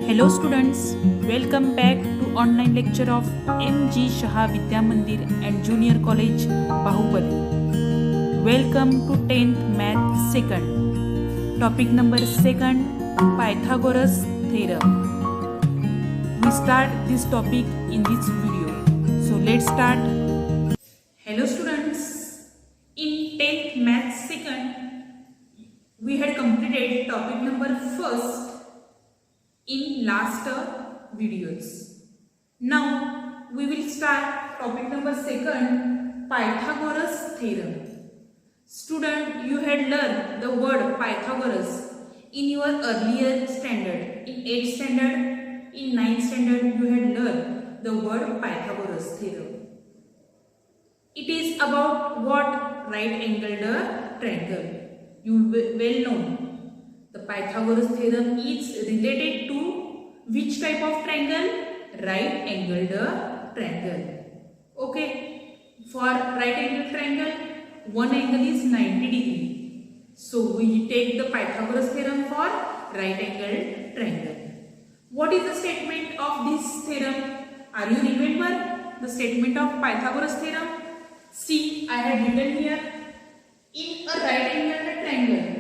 Hello students, welcome back to online lecture of MG Shah Vidya Mandir and Junior College Bahubali. Welcome to 10th Math 2nd. Topic number 2nd, Pythagoras theorem. We start this topic in this video. So let's start. Hello students, in 10th Math 2nd we had completed topic number 1st in last videos. Now we will start topic number 2nd, Pythagoras theorem. Student, you had learned the word Pythagoras in your earlier standard. In 8th standard, in 9th standard, you had learned the word Pythagoras theorem. It is about what? Right angled triangle. You well know. The Pythagoras theorem is related to which type of triangle? Right angled triangle. Okay. For right angled triangle, one angle is 90 degree. So we take the Pythagoras theorem for right angled triangle. What is the statement of this theorem? Are you remember the statement of Pythagoras theorem? See, I have written here. In a right angled triangle,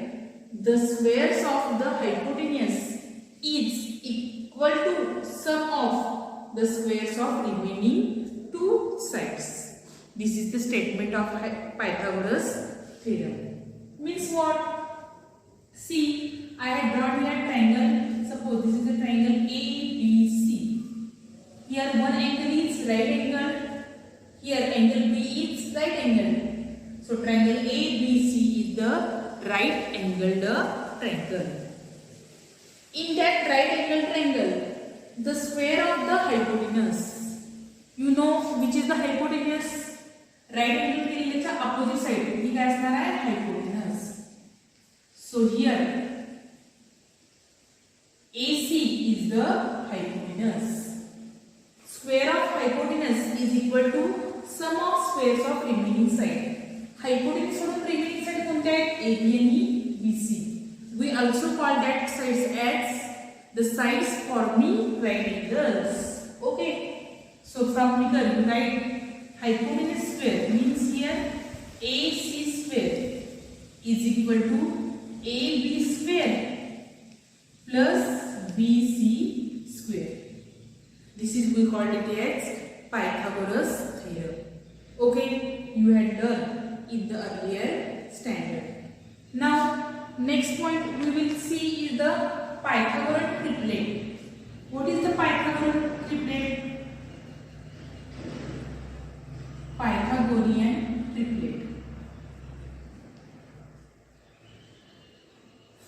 the squares of the hypotenuse is equal to sum of the squares of remaining two sides. This is the statement of Pythagoras theorem. Means what? See, I have drawn here triangle. Suppose this is the triangle ABC. Here one angle is right angle. Here angle B is right angle. So triangle ABC is the right angled triangle. In that right angled triangle, the square of the hypotenuse, you know which is the hypotenuse? Right angle triangle opposite side. He has the hypotenuse. So here AC is the hypotenuse. Square of hypotenuse is equal to sum of squares of remaining side. Hypotenuse of remaining side कोणते आहेत? AB आणि BC. We also call that sides as the sides forming right angles. Okay. So from here you write hypotenuse square means here AC square is equal to AB square plus BC square. This is we called it as Pythagoras theorem. Okay. You had learned in the earlier standard. Now next point we will see is the Pythagorean triplet. What is the Pythagorean triplet? Pythagorean triplet.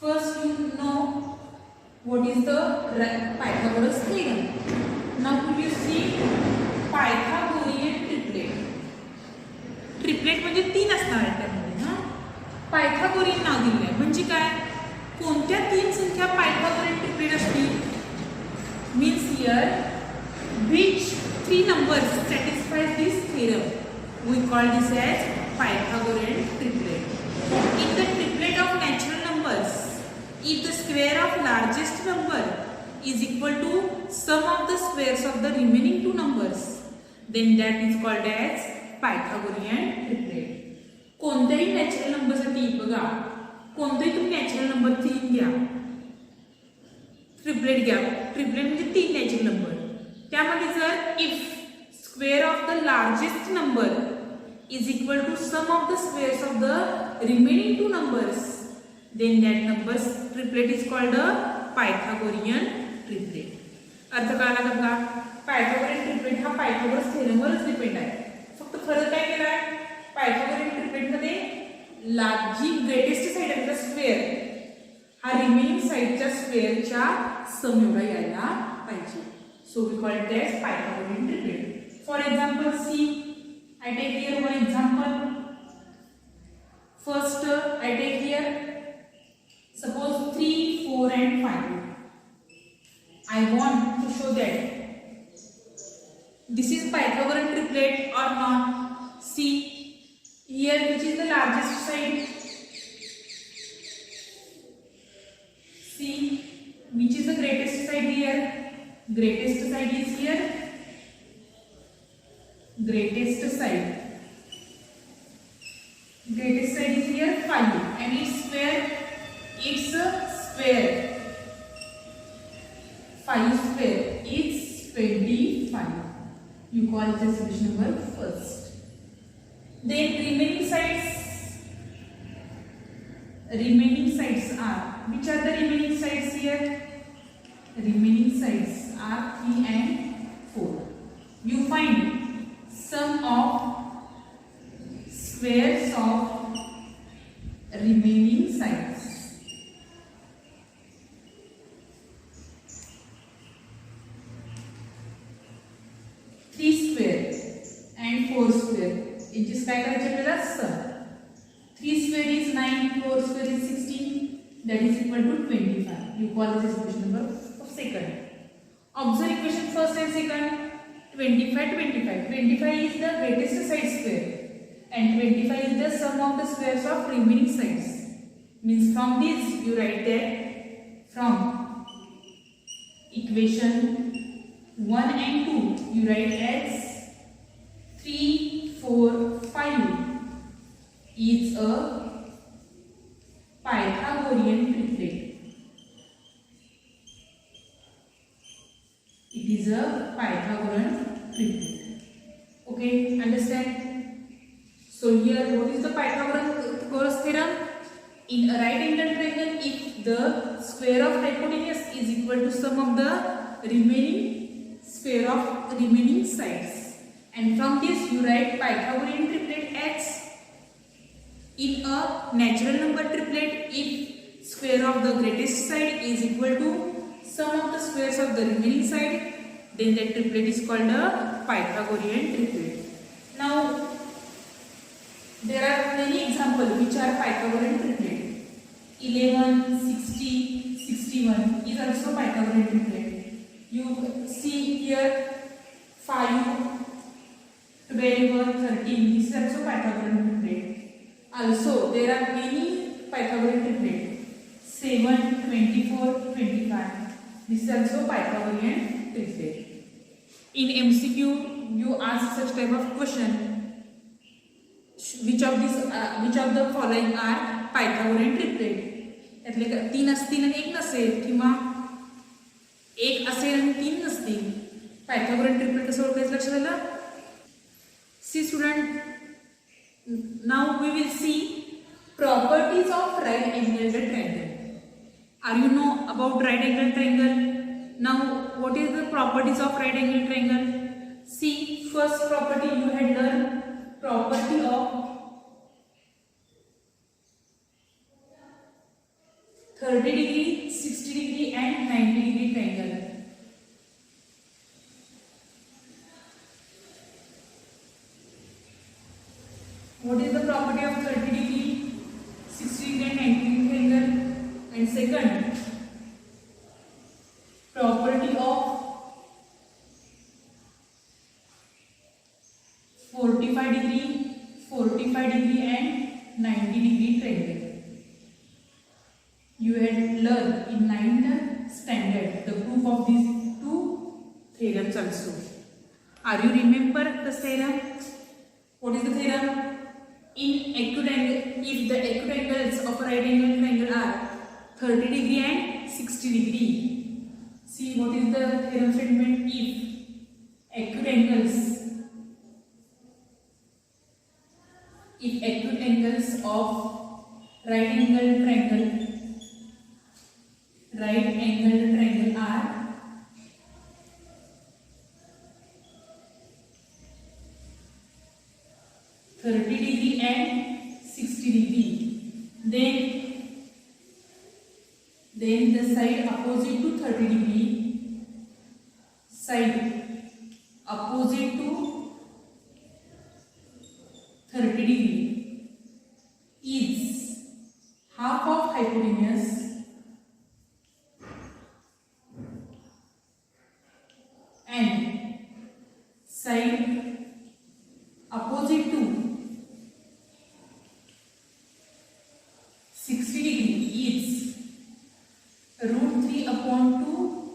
First you know what is the Pythagoras theorem. Now could you see Pythagorean triplet? Triplet म्हणजे तीन असणार आहेत त्यामध्ये ना. Pythagorean नाव दिले आहे म्हणजे काय? कोणत्या तीन संख्या पायथागोरियन ट्रिपलेट असतील? Means here which three numbers satisfies this theorem? We call this as Pythagorean triplet. In the triplet of natural numbers, if the square of largest number is equal to sum of the squares of the remaining two numbers, then that is called as Pythagorean triplet. कोणत्याही natural number साठी बघा, कोणताही तुम्ही natural number 3 घ्या, triplet घ्या. Triplet म्हणजे तीन natural number. त्यामध्ये जर if square of the largest number is equal to sum of the squares of the remaining two numbers, then that numbers triplet is called a Pythagorean triplet. अर्थ कळाला का? Pythagorean triplet हा Pythagoras थेरमवरच depend आहे. फक्त फरक काय केलाय? पायथागोरियन ट्रिपलेट मध्ये जी ग्रेटेस्ट साइड आहे त्याचा स्क्वेअर हा रिमेनिंग साइडच्या स्क्वेअरच्या सम एवढा यायला पाहिजे. So we call it as Pythagorean triplet. For example see, I take here one example. First I take here suppose 3, 4 and 5. I want to show that this is Pythagorean triplet or not. See here which is the largest side? See which is the greatest side here? Greatest side is here. Greatest side is here 5, and its square, it's a square. 5 square is 25. You call this solution number first. Then remaining sides are, which are the remaining sides here? Remaining sides are 3 and 4. You find sum of squares of remaining sides. 3 square and 4 square. याची काय करायचे आपल्याला सम. 3 square is 9, 4 square is 16. That is equal to 25. You call this equation number of second. Observe equation first and second. 25, 25. 25 is the greatest side square, and 25 is the sum of the squares of remaining sides. Means from this you write that from equation 1 and 2 you write as 3, 4, 5 is a Pythagorean triplet. It is a Pythagorean triplet. Okay, understand? So here what is the Pythagoras theorem? In a right angle triangle, if the square of hypotenuse is equal to sum of the remaining square of remaining sides, and from this you write Pythagorean triplet as, in a natural number triplet, if square of the greatest side is equal to sum of the squares of the remaining side, then that triplet is called a Pythagorean triplet. Now there are many examples which are Pythagorean triplet. 11, 60, 61 is also Pythagorean triplet. You see here 5, 12, 13. This is also Pythagorean triplet. Also there are many Pythagorean triplet. 7, 24, 25. This is also Pythagorean triplet. In MCQ you ask such type of question. Which of the following are Pythagorean triplet? यातले 3 असतील आणि 1 नसेल, किंवा 1 असेल आणि 3 नसतील. Pythagorean triplet कसं ओळखायचं लक्षात आलं? See student, now we will see properties of right angled triangle. Are you know about right angled triangle? Now what is the properties of right angled triangle? See, first property you had learned, property of 30 degree, 60 degree and 90 degree triangle. What is the property of 30 degree, 60 degree and 90 degree triangle? And second, property of 45 degree and 90 degree triangle. You had learned in 9th standard the proof of these two theorems also. Are you remember the theorem? What is the theorem? In acute angle, if the acute angles of a right angle triangle are 30 degree and 60 degree. See what is the theorem statement? If acute angles of right angle triangle are 30 degree and 60 degree, then the side opposite to 30 degree, side opposite to 30 degree is half of hypotenuse and side opposite to 60 degree is root 3 upon 2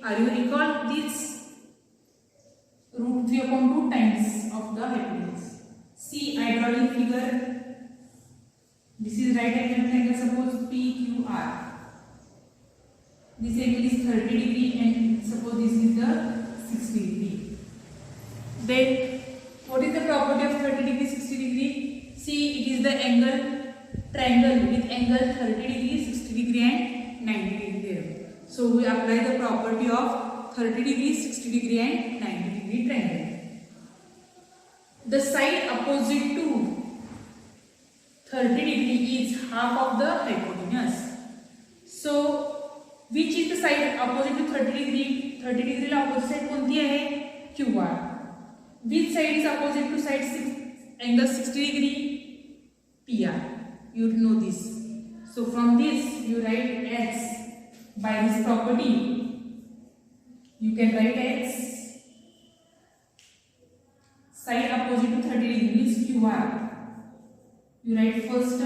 Are you recall this? Root 3 upon 2 times of the hypotenuse. See, I draw the figure. This is right angle triangle. Suppose PQR. This angle is 30 degree and suppose this is the 60 degree. Then what is the property of 30 degree, 60 degree? See, it is the angle triangle with angle 30 degree, 60 degree and 90 degree there. So we apply the property of 30 degree, 60 degree and 90 degree triangle. The side opposite to 30 degree is half of the hypotenuse. So which is the side opposite to 30 degree? 30 degree La opposite side कोणती आहे? QR. Which side is opposite to side angle 60 degree? PR. You know this. So from this you write X by this property. You can write X. Side opposite to 30 degree means QR. You write first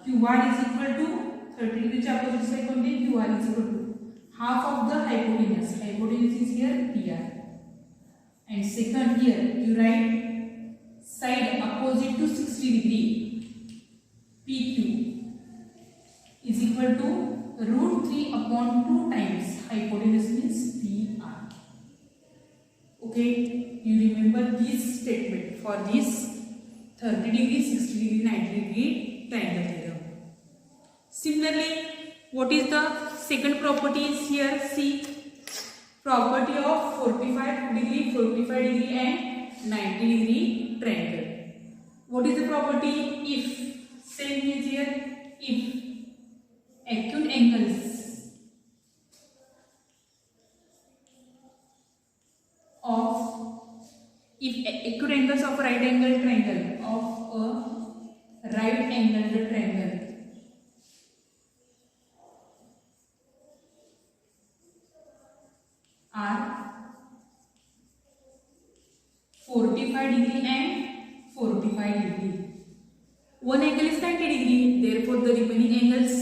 QR is equal to 30 degree opposite side कोणती? QR is equal to half of the hypotenuse. Hypotenuse is here PR. And second here you write side opposite to 60 degree PQ is equal to root 3 upon 2 times hypotenuse means PR. Okay, you remember this statement for this 30 degree, 60 degree, 90 degree triangle theorem. Similarly, what is the second property is here? See, property of 45 degree and 90 degree triangle. What is the property? If same is here, if acute angles of right angle triangle are 45 degree and 45 degree. One angle is 90 degree, therefore the remaining angles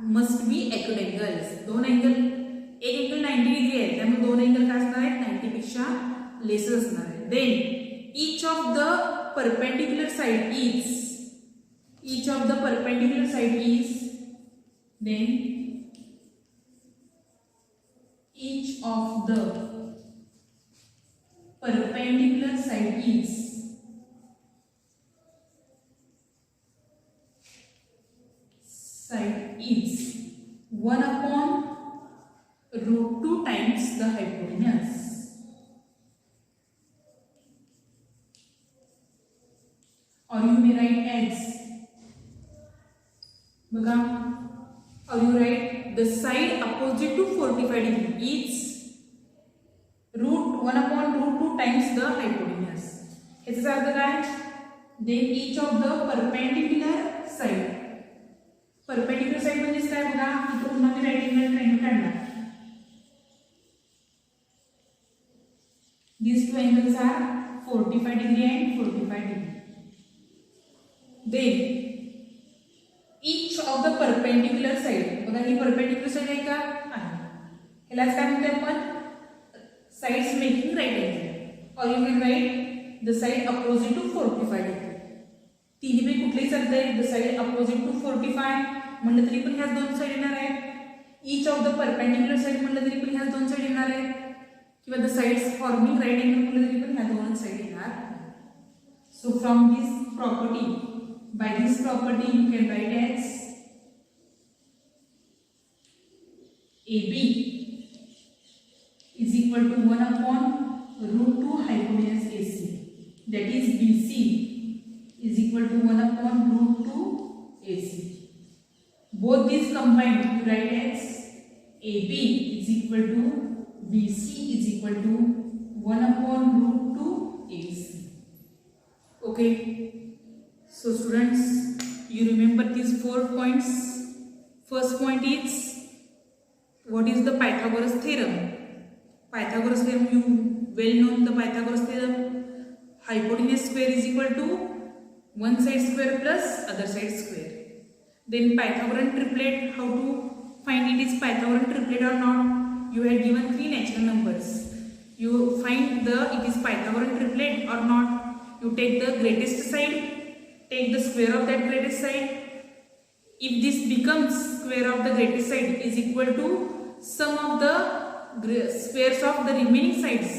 must be acute angles. दोन angle, एक angle 90 degree आहे, त्यामुळे दोन angle काय असणार आहेत? 90 पेक्षा less असणार आहे. Then each of the perpendicular side is then each of the perpendicular side is 1 upon root 2 times the hypotenuse. Or you may write as or you write the side opposite to 45 degree is root 1 upon root 2 times the hypotenuse. ह्याचा अर्थ काय? Then each of the perpendicular side म्हणजे काय बघा, इथे पुन्हा मी right angle triangle काढणार. These two angles are 45 degree and 45 degree. Then each of the perpendicular side, बघा ही perpendicular side आहे का? आहे. ह्यालाच काय म्हणतो आपण? Sides making right angle. Or you can write the side opposite to 45 degree. तिन्ही पैकी कुठलेही चालते. The side opposite to 45 म्हणलं तरी पण ह्याच दोन साइड येणार आहेत. Each of the perpendicular side म्हणलं तरी पण ह्याच दोन साइड येणार आहेत. किंवा the sides forming right angle म्हणलं तरी पण ह्या दोन साइड येणार. So from this property, by this property you can write as AB is equal to 1 upon root 2 hypotenuse AC. That is BC is equal to 1 upon root 2 AC. Both these combined you write as AB is equal to BC is equal to 1 upon root 2 AC. Okay. So students, you remember these 4 points. First point is, what is the Pythagoras theorem? Pythagoras theorem, you well known the Pythagoras theorem. Hypotenuse square is equal to one side square plus other side square. Then Pythagorean triplet, how to find it is Pythagorean triplet or not? you have given three natural numbers. You find it is Pythagorean triplet or not. You take the greatest side, take the square of that greatest side. If this becomes square of the greatest side is equal to sum of the squares of the remaining sides,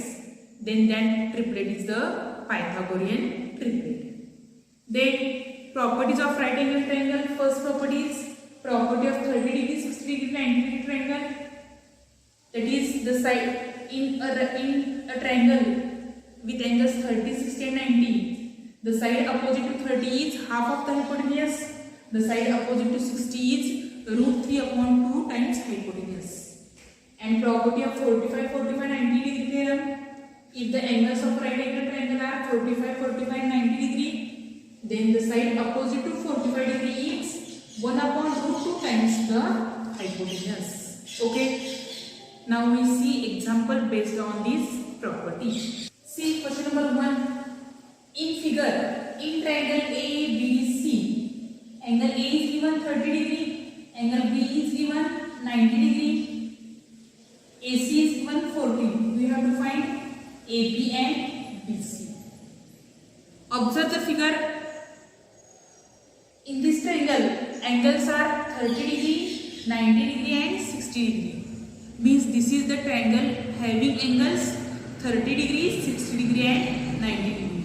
then that triplet is the Pythagorean triplet. Then properties of right angle triangle. First property is property of 30 degree, 60 degree, 90 degree triangle. That is the side in a triangle with angles 30, 60 and 90. The side opposite to 30 is half of the hypotenuse. The side opposite to 60 is root 3 upon 2 times hypotenuse. And property of 45, 45, 90 degree theorem. If the angles of right angle triangle are 45, 45, 90 degree, then the side opposite to 45 degree is 1 upon root 2 times the hypotenuse. Okay. Now we see example based on this property. See question number 1. In figure, in triangle ABC, angle A is given 30 degree, angle B is given 90 degree, AC is given 40. We have to find AB and BC. Observe the figure. In this triangle, angles are 30 degree, 90 degree and 60 degree. Means this is the triangle having angles 30 degree, 60 degree and 90 degree.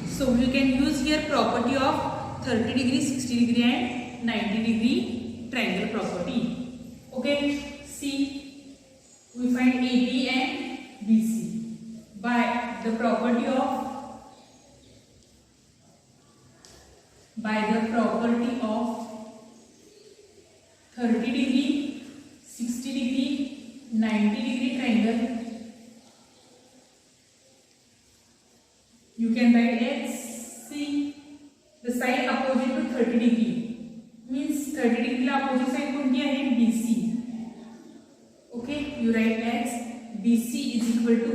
So we can use here property of 30 degree, 60 degree and 90 degree triangle property. Okay, see, we find AB and BC by the property of 30 degree, 60 degree, 90 degree triangle. You can write as C. The side opposite to 30 degree means 30 degree opposite side कोणती आहे BC. Okay, you write as BC is equal to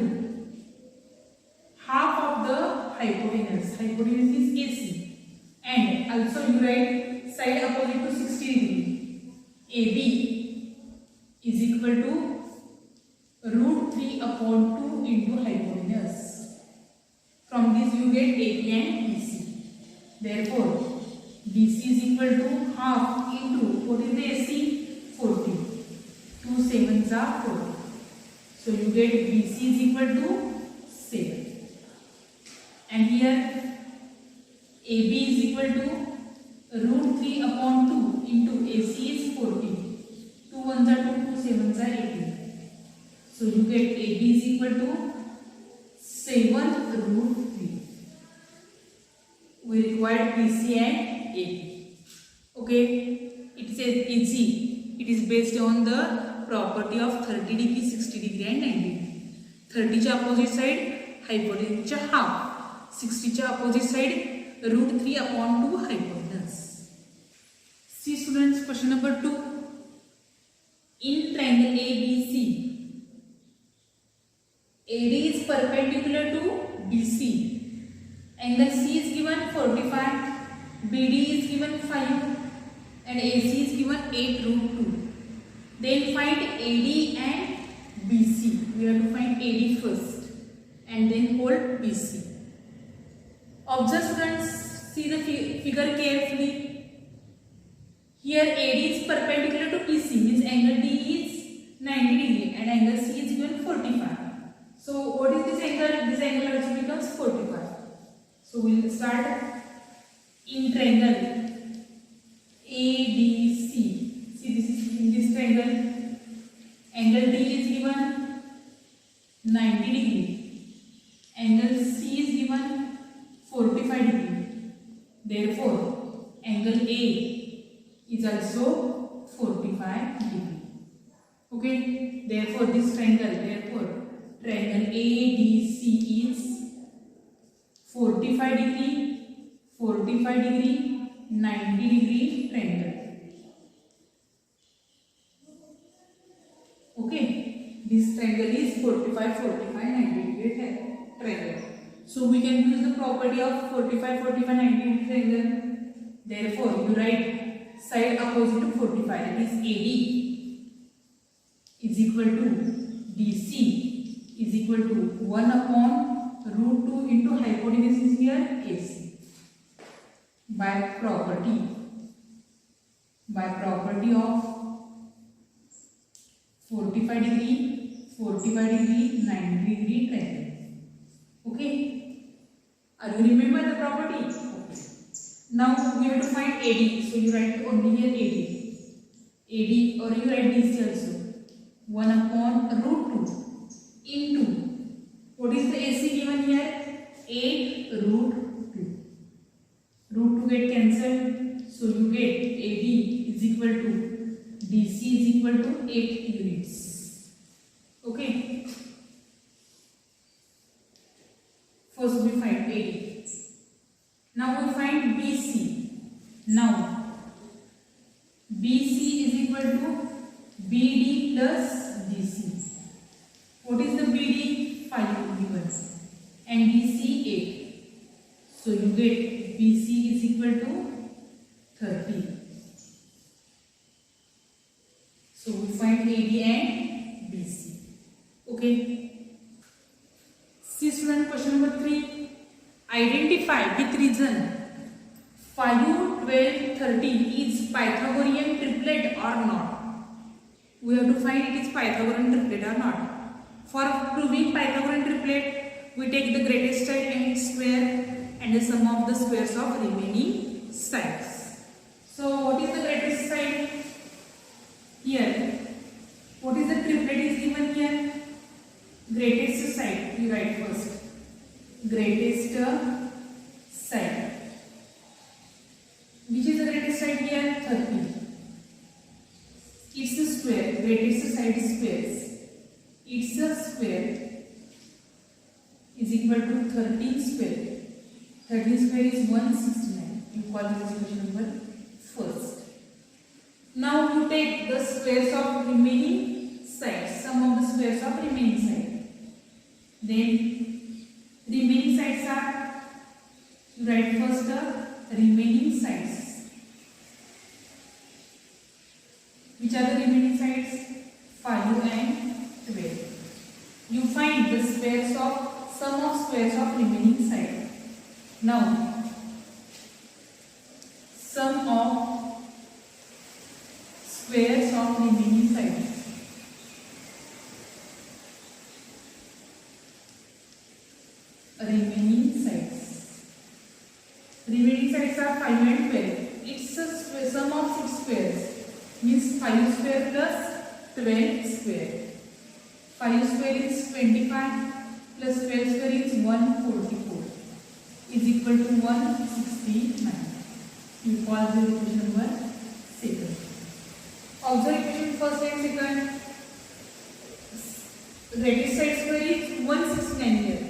half of the hypotenuse. Hypotenuse is AC. And also you write side opposite to 60 degree. AB is equal to root 3 upon 2 into hypotenuse. From this you get AB and BC. Therefore, BC is equal to half into, what is the AC? 40. 2 sevens are 40. So you get BC is equal to 7. And here AB is equal to root 3 upon 2 into AC is 40. 2 ones are 2, 2 sevens are 18. So you get AB is equal to 7 root 3. We require BC and AB. Okay, it is easy. It is based on the property of 30 degree, 60 degree and 90 degree. 30 च्या opposite side hypotenuse च्या half. 60 च्या opposite side root 3 upon 2 hypotenuse. See students, question number 2. In triangle ABC, AD is perpendicular to BC. Angle C is given 45, BD is given 5 and AC is given 8 root 2. Then find AD and BC. We have to find AD first and then hold BC. Observe students, see the figure carefully. Here AD is perpendicular to BC, means angle D is 90 degree and angle C is given 45. So what is this angle? This angle also becomes 45. So we will start in triangle ABC. See, this is in this triangle. Angle D is given 90 degree. Angle C is given 45 degree. Therefore, angle A is also 45 degree. Okay. Therefore, this triangle, triangle ADC is 45 degree, 45 degree, 90 degree triangle. Okay, this triangle is 45, 45, 90 degree triangle. So we can use the property of 45, 45, 90 degree triangle. Therefore, you write side opposite to 45, that is AD is equal to DC is equal to 1 upon root 2 into hypotenuse is here AC. By property of 45 degree, 90 degree triangle. Okay, are you remember the property? Okay. Now we have to find AD, so you write only here AD, or you write DC also. 1 upon root 2 into, what is the AC given here? 8 root 2. Root 2 get cancelled, so you get AD is equal to DC is equal to 8 units. Okay. First we find AD. Now we find BC. Now BC is equal to BD plus DC. What is the BD? 5 given and DC 8. So you get BC is equal to 30. So we find AD and BC. Okay. See student, question number 3. Identify with reason 5, 12, 13 is Pythagorean triplet or not. We have to find it is Pythagorean triplet or not. For proving Pythagorean triplet, we take the greatest side and its square and the sum of the squares of remaining sides. So what is the greatest side? Here. What is the triplet is given here? Greatest side. We write first. Greatest side. Which is the greatest side here? 30. It's a square. Greatest side is squares. It's a square is equal to 13 square. 13 square is 169. You call this equation number first. Now you take the squares of remaining sides, sum of the squares of remaining side. Then remaining sides are, you write first the remaining sides. Which are the remaining sides? 5 and 12. You find the squares of, sum of squares of remaining side. Now sum of squares of remaining sides. Remaining sides are 5 and 12. It's a sum of 6 squares. Means 5 square plus 12 square. 5 square is 25 plus 12 square is 144 is equal to 169. You call the equation number second. Observe equation first and second. Greatest side square is 169 here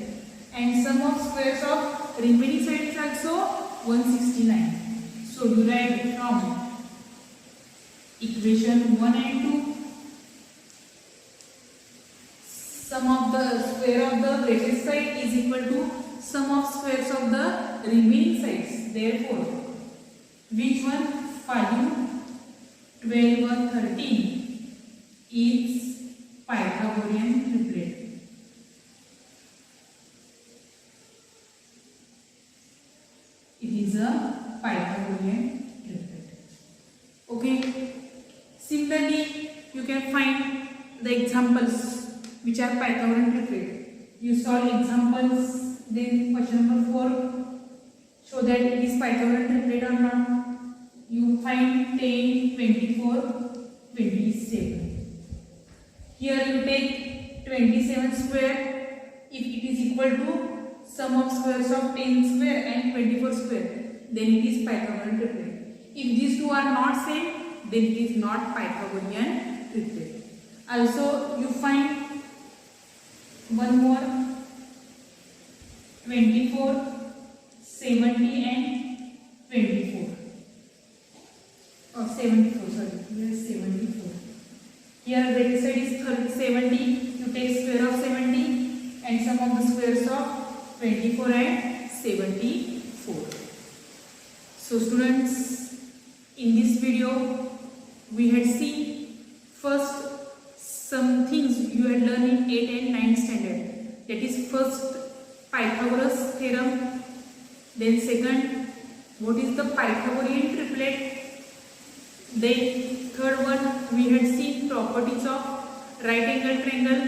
and sum of squares of remaining side is also 169. So you write from equation 1 and 2, sum of the square of the greatest side is equal to sum of squares of the remaining sides. Therefore, which one? 5, 12 or 13 is Pythagorean triplet. It is a Pythagorean triplet. Okay. Similarly, you can find the examples which are Pythagorean triplet. You solve examples, then question number 4, show that it is Pythagorean triplet or not. You find 10, 24, 27. Here you take 27 square. If it is equal to sum of squares of 10 square and 24 square, then it is Pythagorean triplet. If these two are not same, then it is not Pythagorean triplet. Also, you find one more, 24, 70 and 24. Or 74, sorry, here is 74. Here greatest side is 70, you take square of 70 and sum of the squares of 24 and 74. So students, in this video we had seen first some things you had learned in 8th and 9th standard. That is first Pythagoras theorem. Then second, what is the Pythagorean triplet? Then third one, we had seen properties of right angle triangle.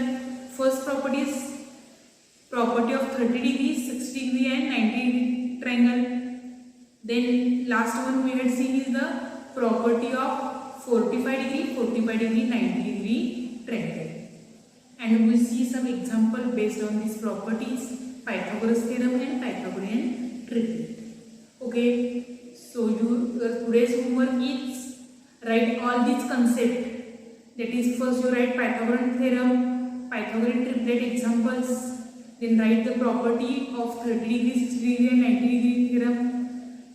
First property is property of 30 degrees, 60 degree and 90 degree triangle. Then last one we had seen is the property of 45 degree, 90 degree triangle. And we will see some example based on these properties, Pythagoras theorem and Pythagorean triplet. Okay, so your today's homework is write all these concepts. That is, first you write Pythagorean theorem, Pythagorean triplet examples. Then write the property of 30 degree, 60 degree and 90 degree theorem,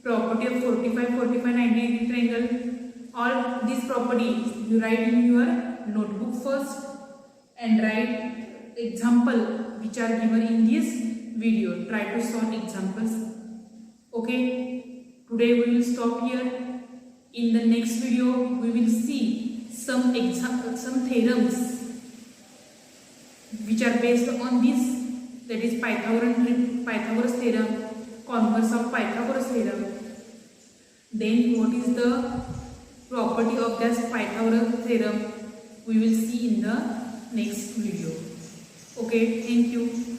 property of 45, 90 degree triangle. All these properties you write in your notebook first and write example which are given in this video. Try to solve examples. Okay, today we will stop here. In the next video we will see some theorems which are based on this. That is Pythagoras theorem, converse of Pythagoras theorem. Then what is the property of this Pythagoras theorem? We will see in the next video. Okay, thank you.